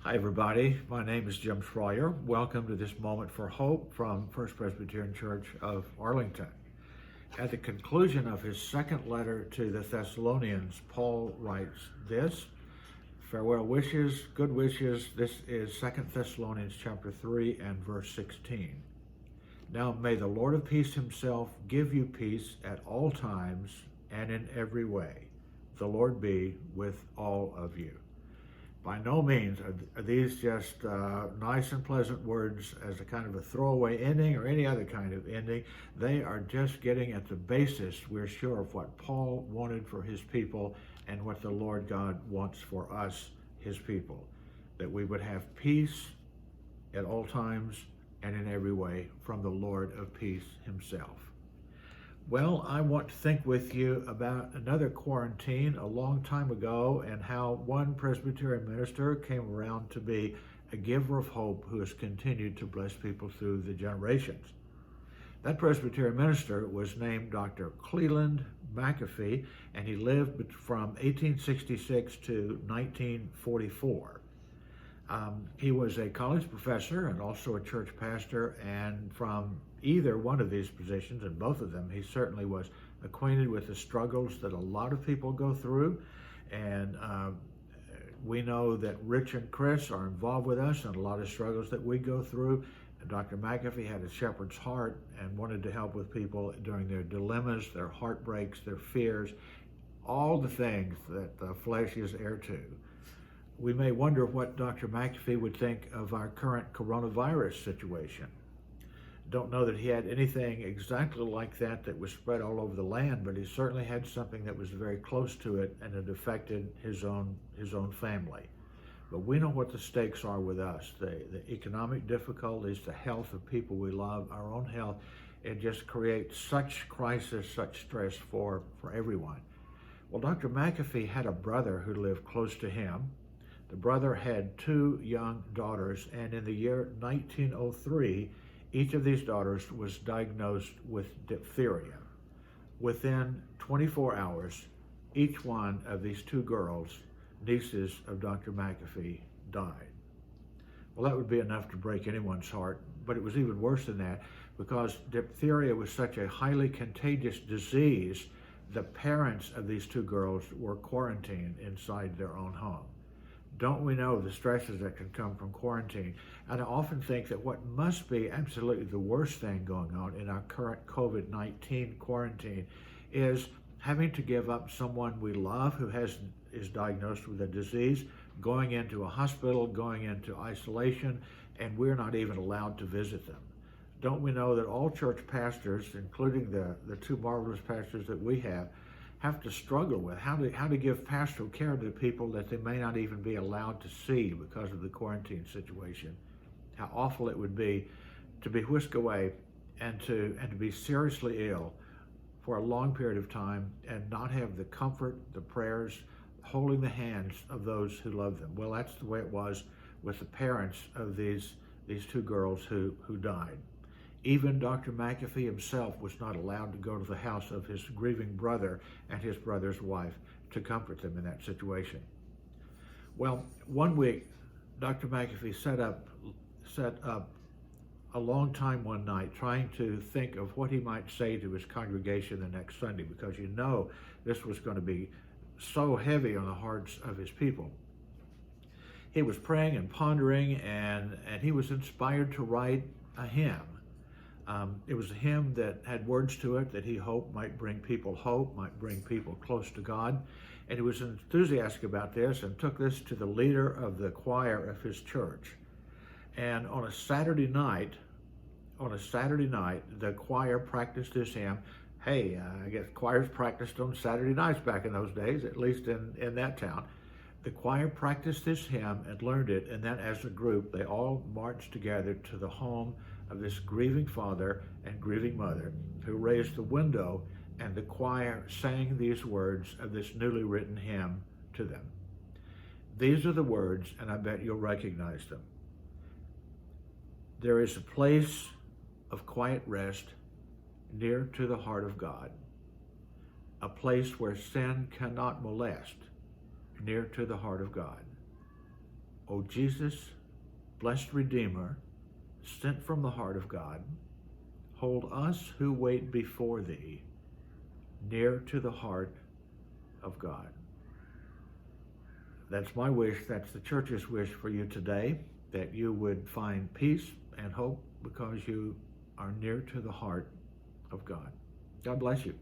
Hi everybody, my name is Jim Shroyer. Welcome to this Moment for Hope from First Presbyterian Church of Arlington. At the conclusion of his second letter to the Thessalonians, Paul writes this: farewell wishes, good wishes. This is 2 Thessalonians chapter 3 and verse 16. Now may the Lord of peace himself give you peace at all times and in every way. The Lord be with all of you. By no means are these just nice and pleasant words as a kind of a throwaway ending or any other kind of ending. They are just getting at the basis, we're sure, of what Paul wanted for his people and what the Lord God wants for us, his people. That we would have peace at all times and in every way from the Lord of peace himself. Well, I want to think with you about another quarantine a long time ago and how one Presbyterian minister came around to be a giver of hope who has continued to bless people through the generations. That Presbyterian minister was named Dr. Cleland McAfee, and he lived from 1866 to 1944. He was a college professor and also a church pastor, and from either one of these positions, and both of them, he certainly was acquainted with the struggles that a lot of people go through. And we know that Rich and Chris are involved with us in a lot of struggles that we go through. And Dr. McAfee had a shepherd's heart and wanted to help with people during their dilemmas, their heartbreaks, their fears, all the things that the flesh is heir to. We may wonder what Dr. McAfee would think of our current coronavirus situation. Don't know that he had anything exactly like that was spread all over the land, but he certainly had something that was very close to it, and it affected his own family. But we know what the stakes are with us, the economic difficulties, the health of people we love, our own health. It just creates such crisis, such stress for everyone. Well, Dr. McAfee had a brother who lived close to him. The brother had two young daughters, and in the year 1903, each of these daughters was diagnosed with diphtheria. Within 24 hours, each one of these two girls, nieces of Dr. McAfee, died. Well, that would be enough to break anyone's heart, but it was even worse than that because diphtheria was such a highly contagious disease. The parents of these two girls were quarantined inside their own home. Don't we know the stresses that can come from quarantine? And I often think that what must be absolutely the worst thing going on in our current COVID-19 quarantine is having to give up someone we love who is diagnosed with a disease, going into a hospital, going into isolation, and we're not even allowed to visit them. Don't we know that all church pastors, including the two marvelous pastors that we have to struggle with how to give pastoral care to people that they may not even be allowed to see because of the quarantine situation. How awful it would be to be whisked away and to be seriously ill for a long period of time and not have the comfort, the prayers, holding the hands of those who love them. Well, that's the way it was with the parents of these two girls who died. Even Dr. McAfee himself was not allowed to go to the house of his grieving brother and his brother's wife to comfort them in that situation. Well, one week, Dr. McAfee set up a long time one night trying to think of what he might say to his congregation the next Sunday, because you know this was going to be so heavy on the hearts of his people. He was praying and pondering, and he was inspired to write a hymn. It was a hymn that had words to it that he hoped might bring people hope, might bring people close to God. And he was enthusiastic about this and took this to the leader of the choir of his church. And on a Saturday night, the choir practiced this hymn. Hey, I guess choirs practiced on Saturday nights back in those days, at least in that town. The choir practiced this hymn and learned it, and then as a group, they all marched together to the home of this grieving father and grieving mother who raised the window, and the choir sang these words of this newly written hymn to them. These are the words, and I bet you'll recognize them. There is a place of quiet rest near to the heart of God, a place where sin cannot molest, near to the heart of God. O Jesus, blessed Redeemer, sent from the heart of God, hold us who wait before thee near to the heart of God. That's my wish. That's the church's wish for you today, that you would find peace and hope because you are near to the heart of God. God bless you.